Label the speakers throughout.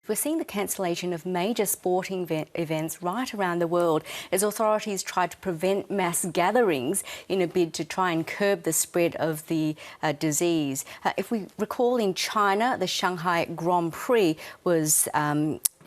Speaker 1: We're seeing the cancellation of major sporting events right around the world as authorities try to prevent mass gatherings in a bid to try and curb the spread of the disease. If we recall, in China, the Shanghai Grand Prix was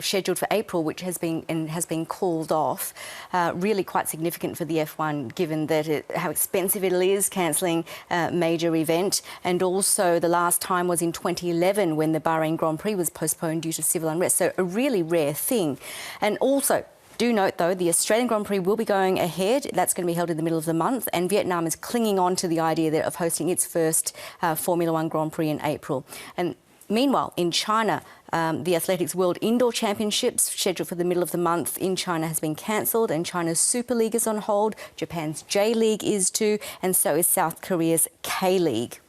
Speaker 1: scheduled for April, which has been called off. Really quite significant for the F1, given that how expensive it is cancelling a major event. And also the last time was in 2011 when the Bahrain Grand Prix was postponed due to civil unrest. So a really rare thing. And also, do note, though, the Australian Grand Prix will be going ahead. That's going to be held in the middle of the month, and Vietnam is clinging on to the idea of hosting its first Formula One Grand Prix in April. And meanwhile, in China, the Athletics World Indoor Championships, scheduled for the middle of the month in China, has been cancelled, and China's Super League is on hold. Japan's J League is too, and so is South Korea's K League.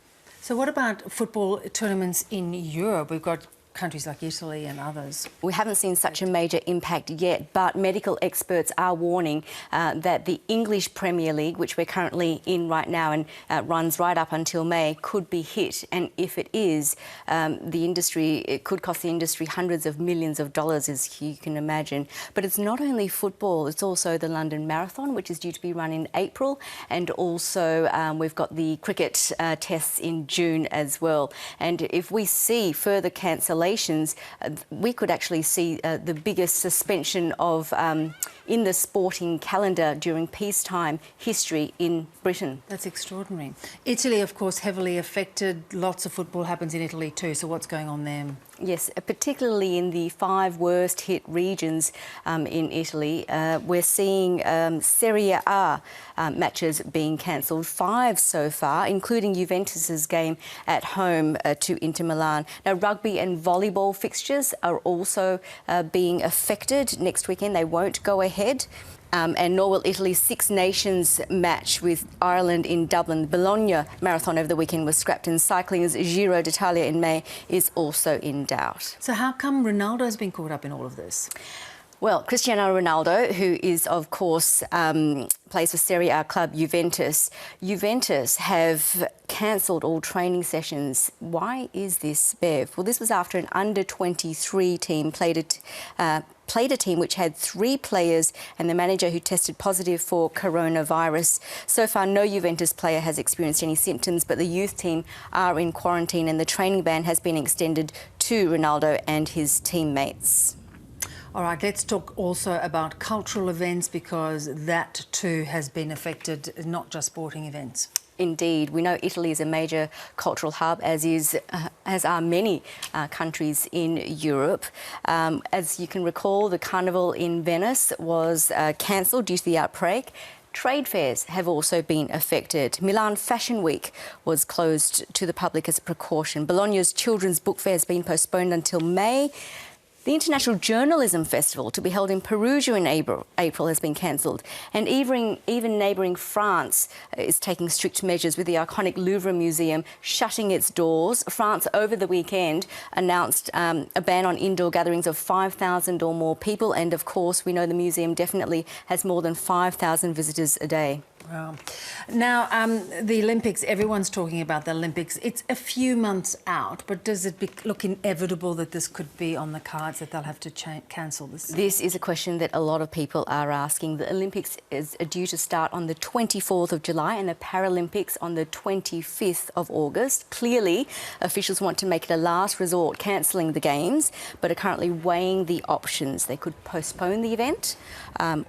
Speaker 2: So what about football tournaments in Europe? We've got countries like Italy and others.
Speaker 1: We haven't seen such a major impact yet, but medical experts are warning that the English Premier League, which we're currently in right now and runs right up until May, could be hit. And if it is, it could cost the industry hundreds of millions of dollars, as you can imagine. But it's not only football, it's also the London Marathon, which is due to be run in April. And also we've got the cricket tests in June as well. And if we see further cancellations, we could actually see the biggest suspension of in the sporting calendar during peacetime history in Britain.
Speaker 2: That's extraordinary. Italy, of course, heavily affected. Lots of football happens in Italy too. So what's going on there?
Speaker 1: Yes, particularly in the 5 worst hit regions in Italy. We're seeing Serie A matches being cancelled, 5 so far, including Juventus's game at home to Inter Milan. Now, rugby and volleyball fixtures are also being affected. Next weekend they won't go ahead. And nor will Italy's Six Nations match with Ireland in Dublin. The Bologna Marathon over the weekend was scrapped, and cycling's Giro d'Italia in May is also in doubt.
Speaker 2: So how come Ronaldo's been caught up in all of this?
Speaker 1: Well, Cristiano Ronaldo, who is, of course, plays for Serie A club Juventus. Juventus have cancelled all training sessions. Why is this, Bev? Well, this was after an under-23 team played a team which had 3 players and the manager who tested positive for coronavirus. So far, no Juventus player has experienced any symptoms, but the youth team are in quarantine, and the training ban has been extended to Ronaldo and his teammates.
Speaker 2: All right, let's talk also about cultural events, because that too has been affected, not just sporting events.
Speaker 1: Indeed. We know Italy is a major cultural hub, as are many countries in Europe. As you can recall, the Carnival in Venice was cancelled due to the outbreak. Trade fairs have also been affected. Milan Fashion Week was closed to the public as a precaution. Bologna's Children's Book Fair has been postponed until May. The International Journalism Festival, to be held in Perugia in April, has been cancelled. And even neighbouring France is taking strict measures, with the iconic Louvre Museum shutting its doors. France, over the weekend, announced a ban on indoor gatherings of 5,000 or more people. And, of course, we know the museum definitely has more than 5,000 visitors a day.
Speaker 2: Wow. Now, the Olympics, everyone's talking about the Olympics. It's a few months out, but does it look inevitable that this could be on the cards, that they'll have to cancel this?
Speaker 1: This is a question that a lot of people are asking. The Olympics is due to start on the 24th of July and the Paralympics on the 25th of August. Clearly, officials want to make it a last resort, cancelling the Games, but are currently weighing the options. They could postpone the event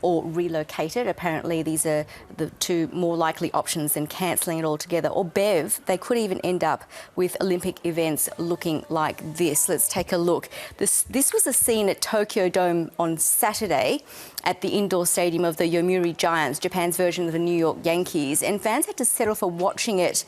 Speaker 1: or relocate it. Apparently, these are the 2 more likely options than cancelling it altogether. Or, Bev, they could even end up with Olympic events looking like this. Let's take a look. This was a scene at Tokyo Dome on Saturday at the indoor stadium of the Yomiuri Giants, Japan's version of the New York Yankees, and fans had to settle for watching it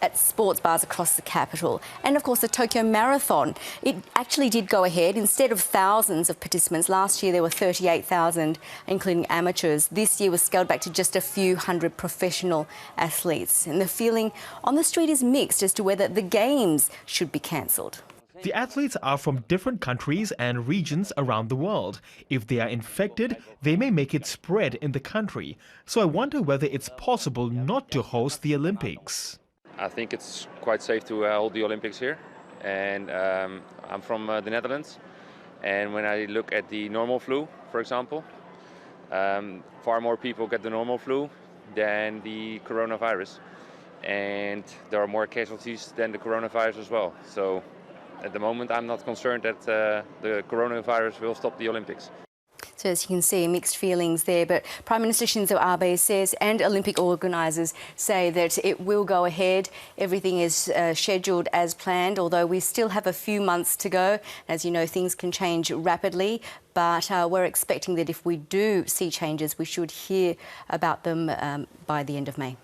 Speaker 1: at sports bars across the capital. And, of course, the Tokyo Marathon, it actually did go ahead. Instead of thousands of participants, last year there were 38,000, including amateurs. This year was scaled back to just a few hundred professional athletes. And the feeling on the street is mixed as to whether the Games should be cancelled.
Speaker 3: The athletes are from different countries and regions around the world. If they are infected, they may make it spread in the country. So I wonder whether it's possible not to host the Olympics.
Speaker 4: I think it's quite safe to hold the Olympics here, and I'm from the Netherlands, And when I look at the normal flu, for example, far more people get the normal flu than the coronavirus. And there are more casualties than the coronavirus as well. So at the moment, I'm not concerned that the coronavirus will stop the Olympics.
Speaker 1: So as you can see, mixed feelings there. But Prime Minister Shinzo Abe says, and Olympic organisers say, that it will go ahead. Everything is scheduled as planned, although we still have a few months to go. As you know, things can change rapidly. But we're expecting that if we do see changes, we should hear about them by the end of May.